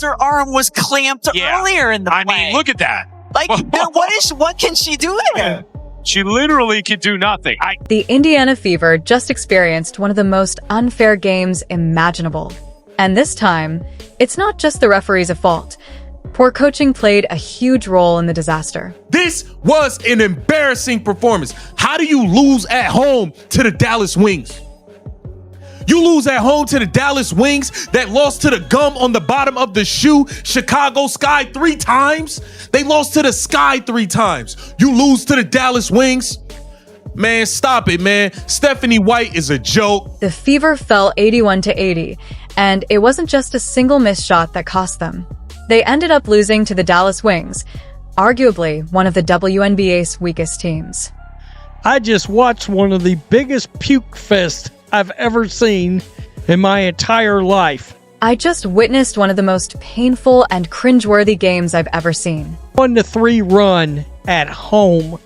her arm was clamped earlier in the play. I mean, look at that. Like, what can she do there? She literally could do nothing. The Indiana Fever just experienced one of the most unfair games imaginable. And this time, it's not just the referees at fault. Poor coaching played a huge role in the disaster. This was an embarrassing performance. How do you lose at home to the Dallas Wings? You lose at home to the Dallas Wings that lost to the gum on the bottom of the shoe, Chicago Sky 3 times. They lost to the Sky 3 times. You lose to the Dallas Wings. Man, stop it, man. Stephanie White is a joke. The Fever fell 81-80, and it wasn't just a single missed shot that cost them. They ended up losing to the Dallas Wings, arguably one of the WNBA's weakest teams. I just watched one of the biggest puke fest I've ever seen in my entire life. I just witnessed one of the most painful and cringeworthy games I've ever seen. 1-3 run at home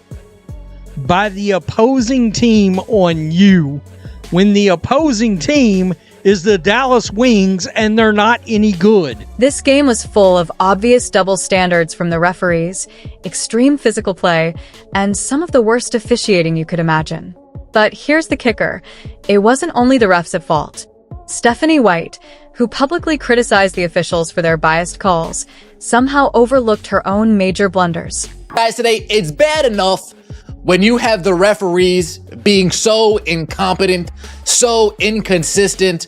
by the opposing team on you, when the opposing team is the Dallas Wings and they're not any good. This game was full of obvious double standards from the referees, extreme physical play, and some of the worst officiating you could imagine. But here's the kicker. It wasn't only the refs at fault. Stephanie White, who publicly criticized the officials for their biased calls, somehow overlooked her own major blunders. Guys, today, it's bad enough when you have the referees being so incompetent, so inconsistent,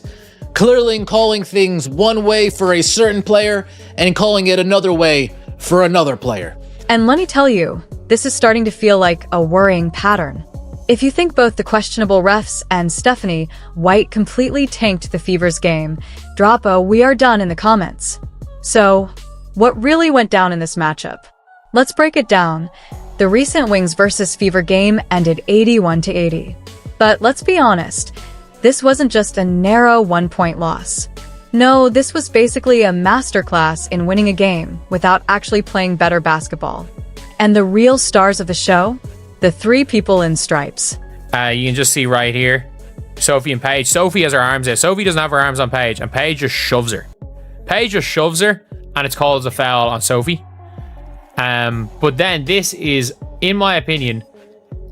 clearly calling things one way for a certain player and calling it another way for another player. And let me tell you, this is starting to feel like a worrying pattern. If you think both the questionable refs and Stephanie White completely tanked the Fever's game, drop a "we are done" in the comments. So, what really went down in this matchup? Let's break it down. The recent Wings vs. Fever game ended 81-80. But let's be honest, this wasn't just a narrow 1-point loss. No, this was basically a masterclass in winning a game without actually playing better basketball. And the real stars of the show? The 3 people in stripes. You can just see right here, Sophie and Paige. Sophie has her arms out. Sophie doesn't have her arms on Paige, and Paige just shoves her. Paige just shoves her, and it's called as a foul on Sophie. But then this is, in my opinion,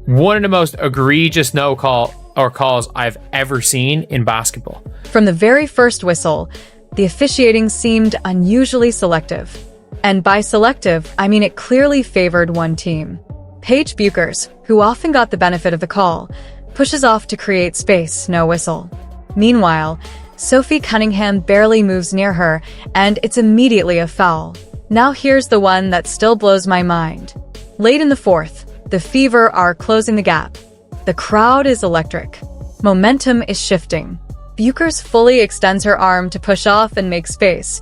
one of the most egregious no call or calls I've ever seen in basketball. From the very first whistle, the officiating seemed unusually selective. And by selective, I mean it clearly favored one team. Paige Buchers, who often got the benefit of the call, pushes off to create space, no whistle. Meanwhile, Sophie Cunningham barely moves near her, and it's immediately a foul. Now here's the one that still blows my mind. Late in the fourth, the Fever are closing the gap. The crowd is electric. Momentum is shifting. Buchers fully extends her arm to push off and make space.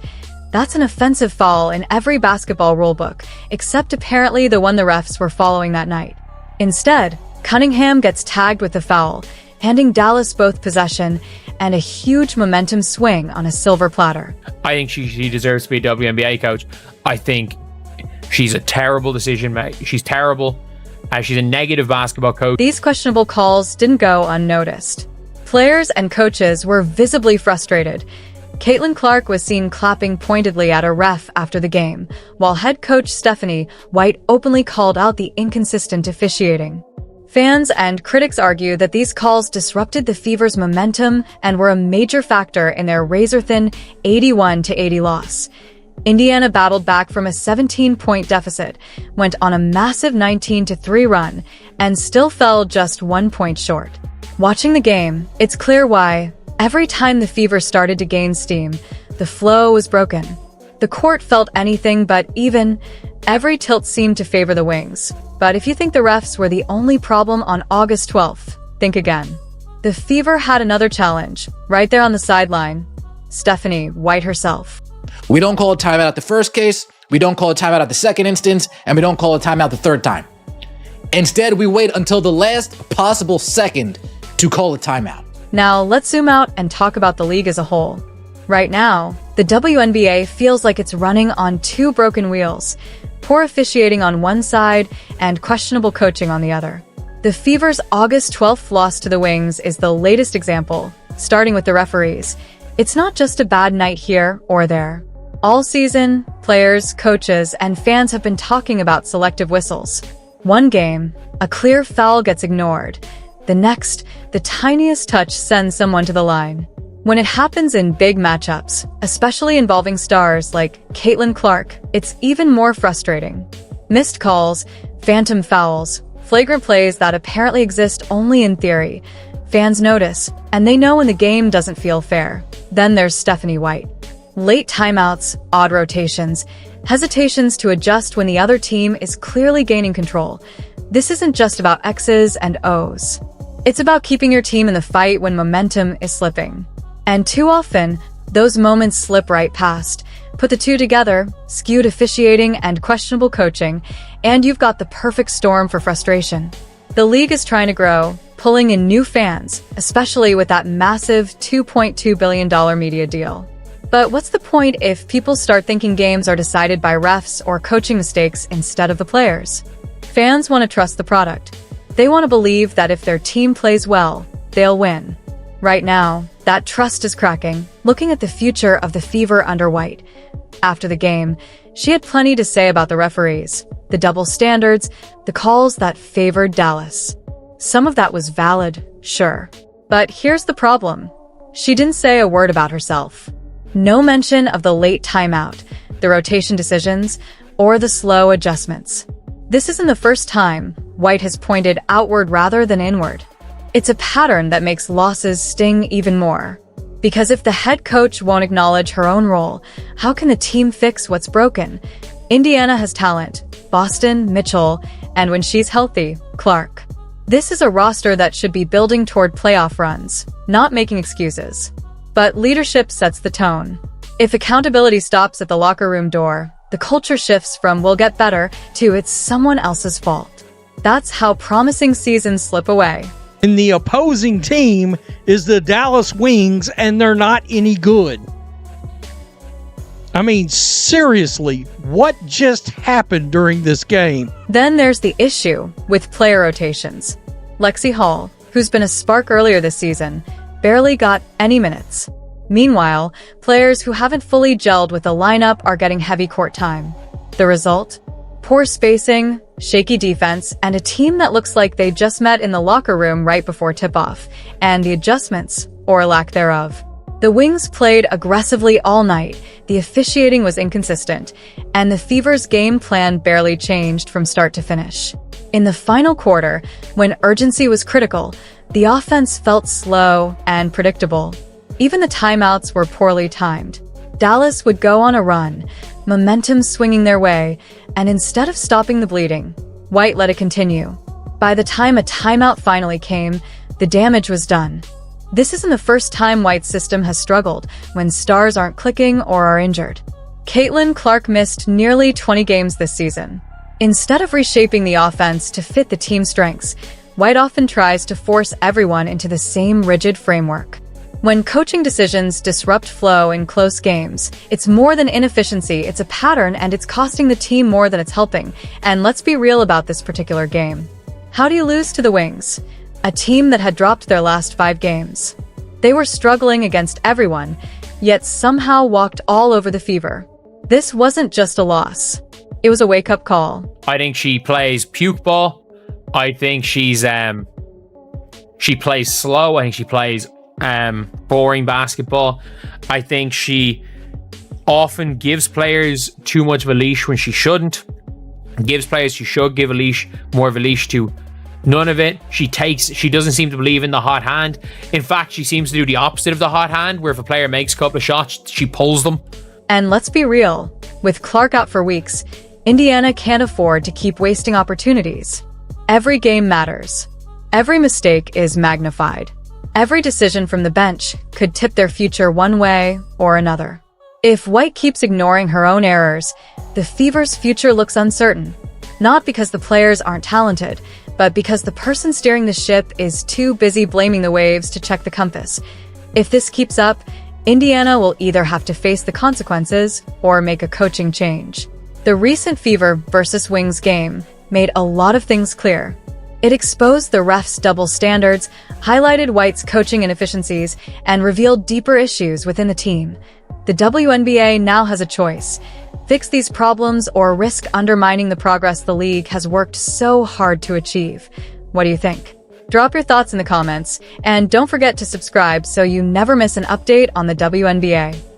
That's an offensive foul in every basketball rulebook, except apparently the one the refs were following that night. Instead, Cunningham gets tagged with the foul, handing Dallas both possession and a huge momentum swing on a silver platter. I think she deserves to be a WNBA coach. I think she's a terrible decision maker. She's terrible. She's a negative basketball coach. These questionable calls didn't go unnoticed. Players and coaches were visibly frustrated. Caitlin Clark was seen clapping pointedly at a ref after the game, while head coach Stephanie White openly called out the inconsistent officiating. Fans and critics argue that these calls disrupted the Fever's momentum and were a major factor in their razor-thin 81-80 loss. Indiana battled back from a 17-point deficit, went on a massive 19-3 run, and still fell just 1 point short. Watching the game, it's clear why. Every time the Fever started to gain steam, the flow was broken. The court felt anything but even. Every tilt seemed to favor the Wings. But if you think the refs were the only problem on August 12th, think again. The Fever had another challenge, right there on the sideline. Stephanie White herself. We don't call a timeout at the first case, we don't call a timeout at the second instance, and we don't call a timeout the third time. Instead, we wait until the last possible second to call a timeout. Now, let's zoom out and talk about the league as a whole. Right now, the WNBA feels like it's running on 2 broken wheels, poor officiating on one side and questionable coaching on the other. The Fever's August 12th loss to the Wings is the latest example, starting with the referees. It's not just a bad night here or there. All season, players, coaches, and fans have been talking about selective whistles. One game, a clear foul gets ignored. The next, the tiniest touch sends someone to the line. When it happens in big matchups, especially involving stars like Caitlin Clark, it's even more frustrating. Missed calls, phantom fouls, flagrant plays that apparently exist only in theory. Fans notice, and they know when the game doesn't feel fair. Then there's Stephanie White. Late timeouts, odd rotations, hesitations to adjust when the other team is clearly gaining control. This isn't just about X's and O's. It's about keeping your team in the fight when momentum is slipping. And too often, those moments slip right past. Put the two together, skewed officiating and questionable coaching, and you've got the perfect storm for frustration. The league is trying to grow, pulling in new fans, especially with that massive $2.2 billion media deal. But what's the point if people start thinking games are decided by refs or coaching mistakes instead of the players? Fans want to trust the product. They want to believe that if their team plays well, they'll win. Right now, that trust is cracking, looking at the future of the Fever under White. After the game, she had plenty to say about the referees, the double standards, the calls that favored Dallas. Some of that was valid, sure. But here's the problem. She didn't say a word about herself. No mention of the late timeout, the rotation decisions, or the slow adjustments. This isn't the first time White has pointed outward rather than inward. It's a pattern that makes losses sting even more. Because if the head coach won't acknowledge her own role, how can the team fix what's broken? Indiana has talent, Boston, Mitchell, and when she's healthy, Clark. This is a roster that should be building toward playoff runs, not making excuses. But leadership sets the tone. If accountability stops at the locker room door, the culture shifts from "we'll get better" to "it's someone else's fault." That's how promising seasons slip away. And the opposing team is the Dallas Wings, and they're not any good. I mean, seriously, what just happened during this game? Then there's the issue with player rotations. Lexi Hall, who's been a spark earlier this season, barely got any minutes. Meanwhile, players who haven't fully gelled with the lineup are getting heavy court time. The result? Poor spacing, shaky defense, and a team that looks like they just met in the locker room right before tip-off, and the adjustments, or lack thereof. The Wings played aggressively all night, the officiating was inconsistent, and the Fever's game plan barely changed from start to finish. In the final quarter, when urgency was critical, the offense felt slow and predictable. Even the timeouts were poorly timed. Dallas would go on a run, momentum swinging their way, and instead of stopping the bleeding, White let it continue. By the time a timeout finally came, the damage was done. This isn't the first time White's system has struggled when stars aren't clicking or are injured. Caitlin Clark missed nearly 20 games this season. Instead of reshaping the offense to fit the team's strengths, White often tries to force everyone into the same rigid framework. When coaching decisions disrupt flow in close games, it's more than inefficiency, it's a pattern, and it's costing the team more than it's helping. And let's be real about this particular game. How do you lose to the Wings? A team that had dropped their last 5 games. They were struggling against everyone, yet somehow walked all over the Fever. This wasn't just a loss. It was a wake-up call. I think she plays puke ball. I think she plays slow. I think she plays boring basketball. I think she often gives players too much of a leash when she shouldn't. Gives players she should give a leash, more of a leash to. None of it. She doesn't seem to believe in the hot hand. In fact, she seems to do the opposite of the hot hand, where if a player makes a couple of shots, she pulls them. And let's be real, with Clark out for weeks, Indiana can't afford to keep wasting opportunities. Every game matters. Every mistake is magnified. Every decision from the bench could tip their future one way or another. If White keeps ignoring her own errors, the Fever's future looks uncertain. Not because the players aren't talented, but because the person steering the ship is too busy blaming the waves to check the compass. If this keeps up, Indiana will either have to face the consequences or make a coaching change. The recent Fever versus Wings game made a lot of things clear. It exposed the refs' double standards, highlighted White's coaching inefficiencies, and revealed deeper issues within the team. The WNBA now has a choice: fix these problems or risk undermining the progress the league has worked so hard to achieve. What do you think? Drop your thoughts in the comments, and don't forget to subscribe so you never miss an update on the WNBA.